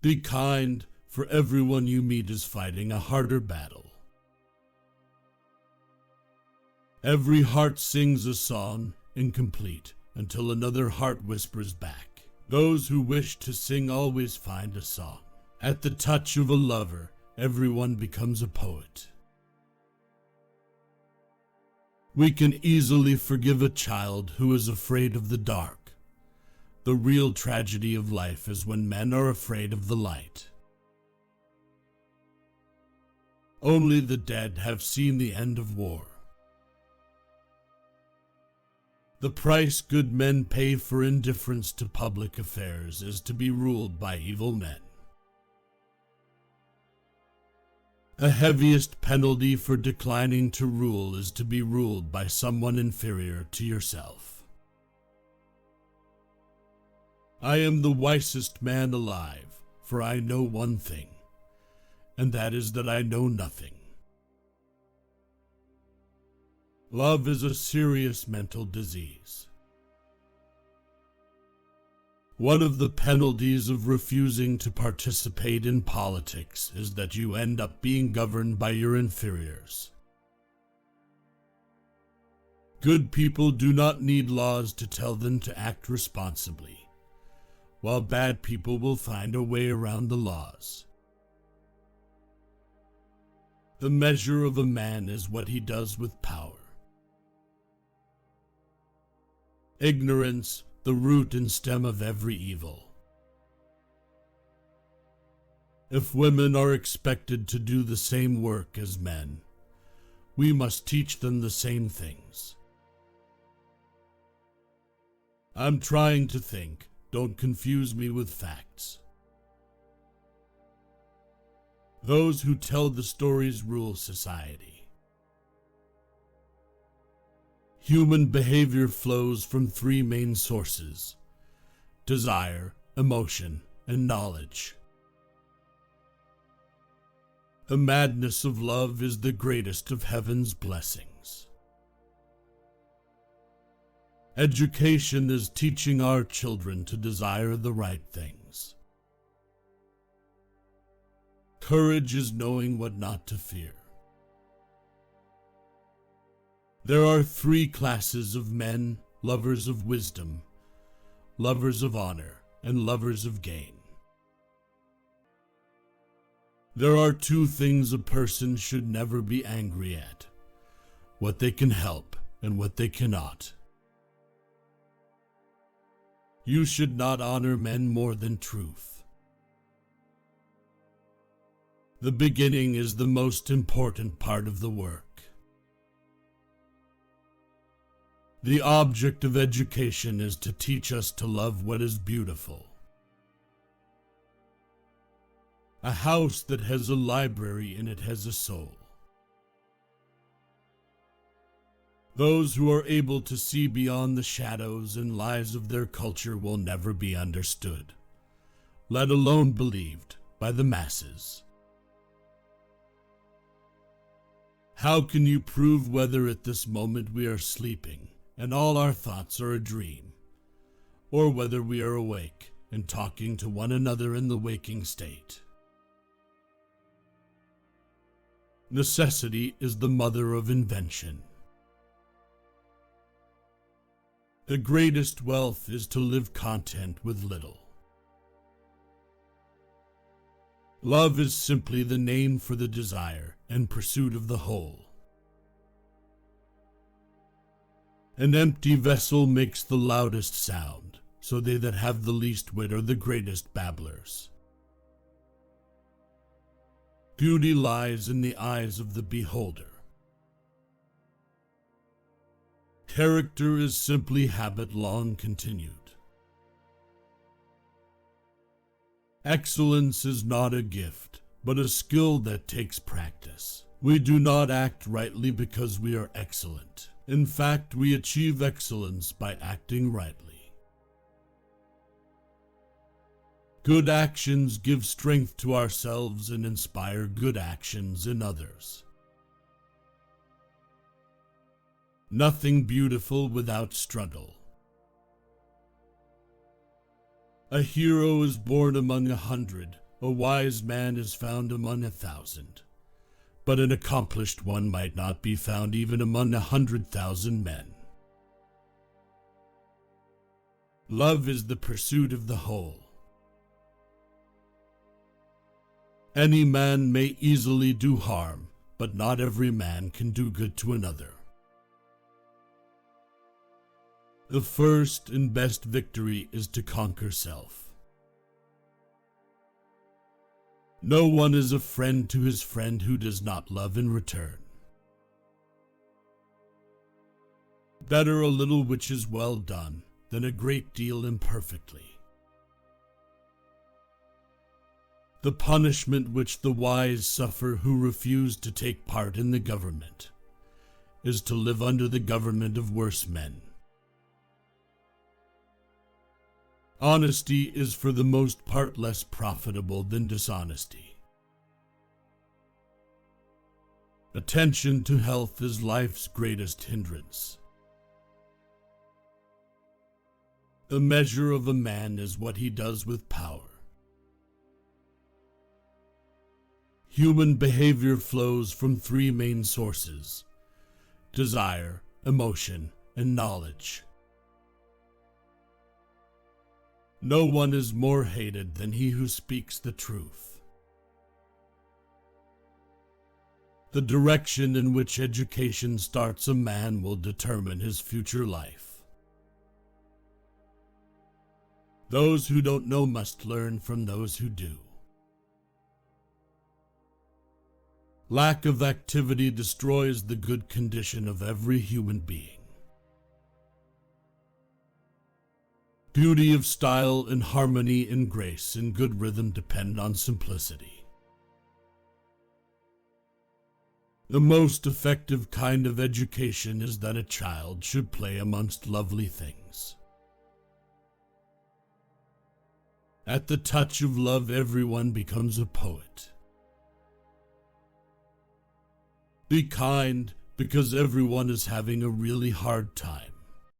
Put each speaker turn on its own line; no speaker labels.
Be kind, for everyone you meet is fighting a harder battle. Every heart sings a song, incomplete, until another heart whispers back. Those who wish to sing always find a song. At the touch of a lover, everyone becomes a poet. We can easily forgive a child who is afraid of the dark. The real tragedy of life is when men are afraid of the light. Only the dead have seen the end of war. The price good men pay for indifference to public affairs is to be ruled by evil men. The heaviest penalty for declining to rule is to be ruled by someone inferior to yourself. I am the wisest man alive, for I know one thing, and that is that I know nothing. Love is a serious mental disease. One of the penalties of refusing to participate in politics is that you end up being governed by your inferiors. Good people do not need laws to tell them to act responsibly, while bad people will find a way around the laws. The measure of a man is what he does with power. Ignorance, the root and stem of every evil. If women are expected to do the same work as men, we must teach them the same things. I'm trying to think, don't confuse me with facts. Those who tell the stories rule society. Human behavior flows from three main sources: desire, emotion, and knowledge. The madness of love is the greatest of heaven's blessings. Education is teaching our children to desire the right things. Courage is knowing what not to fear. There are three classes of men: lovers of wisdom, lovers of honor, and lovers of gain. There are two things a person should never be angry at: what they can help and what they cannot. You should not honor men more than truth. The beginning is the most important part of the work. The object of education is to teach us to love what is beautiful. A house that has a library in it has a soul. Those who are able to see beyond the shadows and lies of their culture will never be understood, let alone believed, by the masses. How can you prove whether at this moment we are sleeping and all our thoughts are a dream, or whether we are awake and talking to one another in the waking state? Necessity is the mother of invention. The greatest wealth is to live content with little. Love is simply the name for the desire and pursuit of the whole. An empty vessel makes the loudest sound, so they that have the least wit are the greatest babblers. Beauty lies in the eyes of the beholder. Character is simply habit long continued. Excellence is not a gift, but a skill that takes practice. We do not act rightly because we are excellent. In fact, we achieve excellence by acting rightly. Good actions give strength to ourselves and inspire good actions in others. Nothing beautiful without struggle. A hero is born among 100, A wise man is found among 1,000, but an accomplished one might not be found even among 100,000 men. Love is the pursuit of the whole. Any man may easily do harm, but not every man can do good to another. The first and best victory is to conquer self. No one is a friend to his friend who does not love in return. Better a little which is well done than a great deal imperfectly. The punishment which the wise suffer who refuse to take part in the government is to live under the government of worse men. Honesty is for the most part less profitable than dishonesty. Attention to health is life's greatest hindrance. The measure of a man is what he does with power. Human behavior flows from three main sources: desire, emotion, and knowledge. No one is more hated than he who speaks the truth. The direction in which education starts a man will determine his future life. Those who don't know must learn from those who do. Lack of activity destroys the good condition of every human being. Beauty of style and harmony and grace and good rhythm depend on simplicity. The most effective kind of education is that a child should play amongst lovely things. At the touch of love, everyone becomes a poet. Be kind, because everyone is having a really hard time.